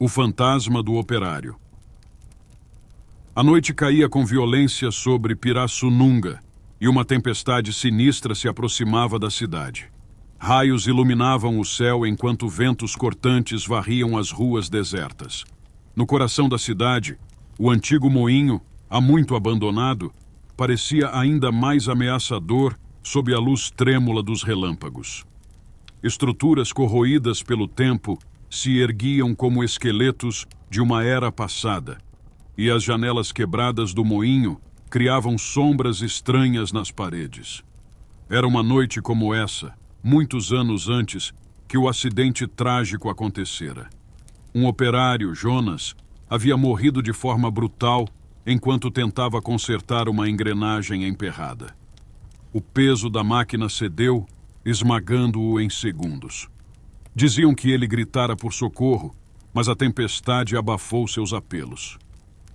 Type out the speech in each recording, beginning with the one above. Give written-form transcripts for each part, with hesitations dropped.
O fantasma do operário. A noite caía com violência sobre Pirassununga e uma tempestade sinistra se aproximava da cidade. Raios iluminavam o céu enquanto ventos cortantes varriam as ruas desertas. No coração da cidade, o antigo moinho, há muito abandonado, parecia ainda mais ameaçador sob a luz trêmula dos relâmpagos. Estruturas corroídas pelo tempo se erguiam como esqueletos de uma era passada, e as janelas quebradas do moinho criavam sombras estranhas nas paredes. Era uma noite como essa, muitos anos antes, que o acidente trágico acontecera. Um operário, Jonas, havia morrido de forma brutal enquanto tentava consertar uma engrenagem emperrada. O peso da máquina cedeu, esmagando-o em segundos. Diziam que ele gritara por socorro, mas a tempestade abafou seus apelos.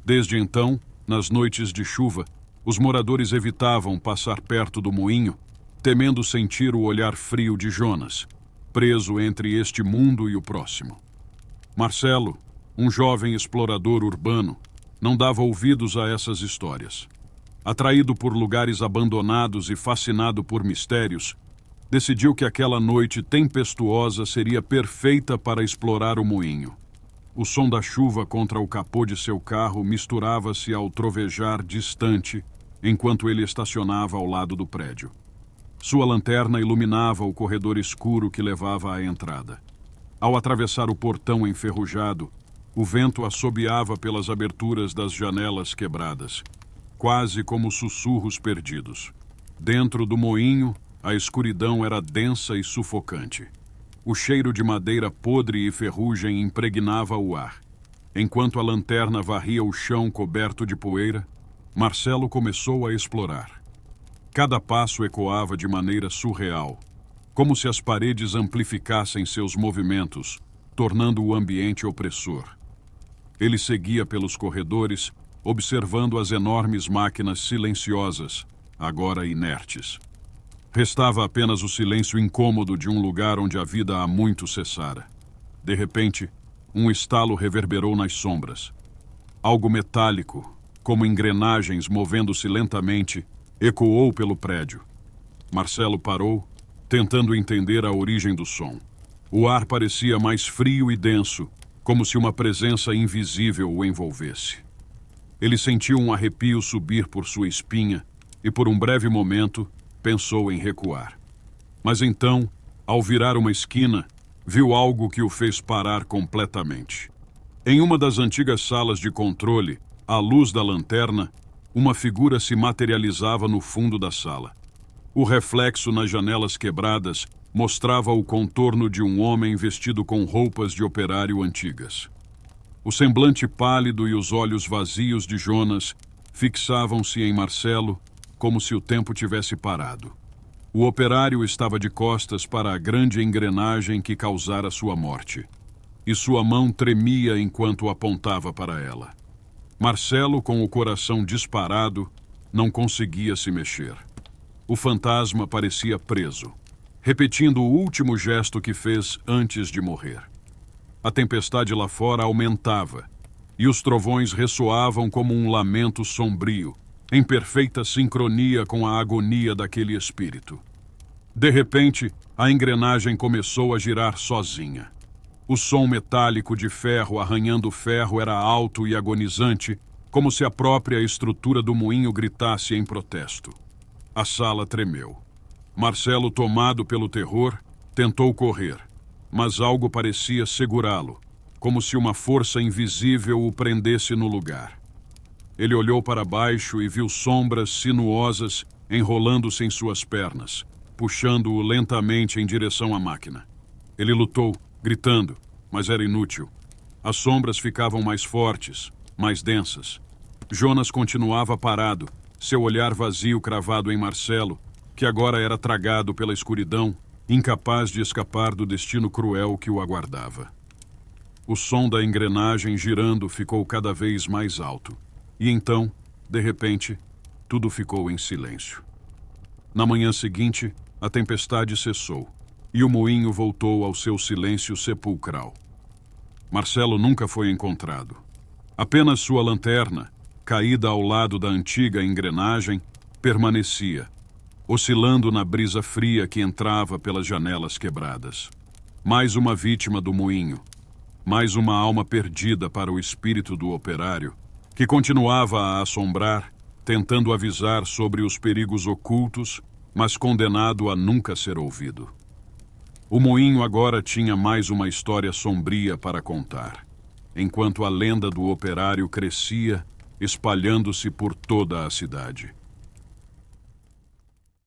Desde então, nas noites de chuva, os moradores evitavam passar perto do moinho, temendo sentir o olhar frio de Jonas, preso entre este mundo e o próximo. Marcelo, um jovem explorador urbano, não dava ouvidos a essas histórias. Atraído por lugares abandonados e fascinado por mistérios, decidiu que aquela noite tempestuosa seria perfeita para explorar o moinho. O som da chuva contra o capô de seu carro misturava-se ao trovejar distante enquanto ele estacionava ao lado do prédio. Sua lanterna iluminava o corredor escuro que levava à entrada. Ao atravessar o portão enferrujado, o vento assobiava pelas aberturas das janelas quebradas, quase como sussurros perdidos. Dentro do moinho, a escuridão era densa e sufocante. O cheiro de madeira podre e ferrugem impregnava o ar. Enquanto a lanterna varria o chão coberto de poeira, Marcelo começou a explorar. Cada passo ecoava de maneira surreal, como se as paredes amplificassem seus movimentos, tornando o ambiente opressor. Ele seguia pelos corredores, observando as enormes máquinas silenciosas, agora inertes. Restava apenas o silêncio incômodo de um lugar onde a vida há muito cessara. De repente, um estalo reverberou nas sombras. Algo metálico, como engrenagens movendo-se lentamente, ecoou pelo prédio. Marcelo parou, tentando entender a origem do som. O ar parecia mais frio e denso, como se uma presença invisível o envolvesse. Ele sentiu um arrepio subir por sua espinha e, por um breve momento, pensou em recuar. Mas então, ao virar uma esquina, viu algo que o fez parar completamente. Em uma das antigas salas de controle, à luz da lanterna, uma figura se materializava no fundo da sala. O reflexo nas janelas quebradas mostrava o contorno de um homem vestido com roupas de operário antigas. O semblante pálido e os olhos vazios de Jonas fixavam-se em Marcelo, como se o tempo tivesse parado. O operário estava de costas para a grande engrenagem que causara sua morte, e sua mão tremia enquanto apontava para ela. Marcelo, com o coração disparado, não conseguia se mexer. O fantasma parecia preso, repetindo o último gesto que fez antes de morrer. A tempestade lá fora aumentava, e os trovões ressoavam como um lamento sombrio, em perfeita sincronia com a agonia daquele espírito. De repente, a engrenagem começou a girar sozinha. O som metálico de ferro arranhando ferro era alto e agonizante, como se a própria estrutura do moinho gritasse em protesto. A sala tremeu. Marcelo, tomado pelo terror, tentou correr, mas algo parecia segurá-lo, como se uma força invisível o prendesse no lugar. Ele olhou para baixo e viu sombras sinuosas enrolando-se em suas pernas, puxando-o lentamente em direção à máquina. Ele lutou, gritando, mas era inútil. As sombras ficavam mais fortes, mais densas. Jonas continuava parado, seu olhar vazio cravado em Marcelo, que agora era tragado pela escuridão, incapaz de escapar do destino cruel que o aguardava. O som da engrenagem girando ficou cada vez mais alto. E então, de repente, tudo ficou em silêncio. Na manhã seguinte, a tempestade cessou, e o moinho voltou ao seu silêncio sepulcral. Marcelo nunca foi encontrado. Apenas sua lanterna, caída ao lado da antiga engrenagem, permanecia, oscilando na brisa fria que entrava pelas janelas quebradas. Mais uma vítima do moinho. Mais uma alma perdida para o espírito do operário, que continuava a assombrar, tentando avisar sobre os perigos ocultos, mas condenado a nunca ser ouvido. O moinho agora tinha mais uma história sombria para contar, enquanto a lenda do operário crescia, espalhando-se por toda a cidade.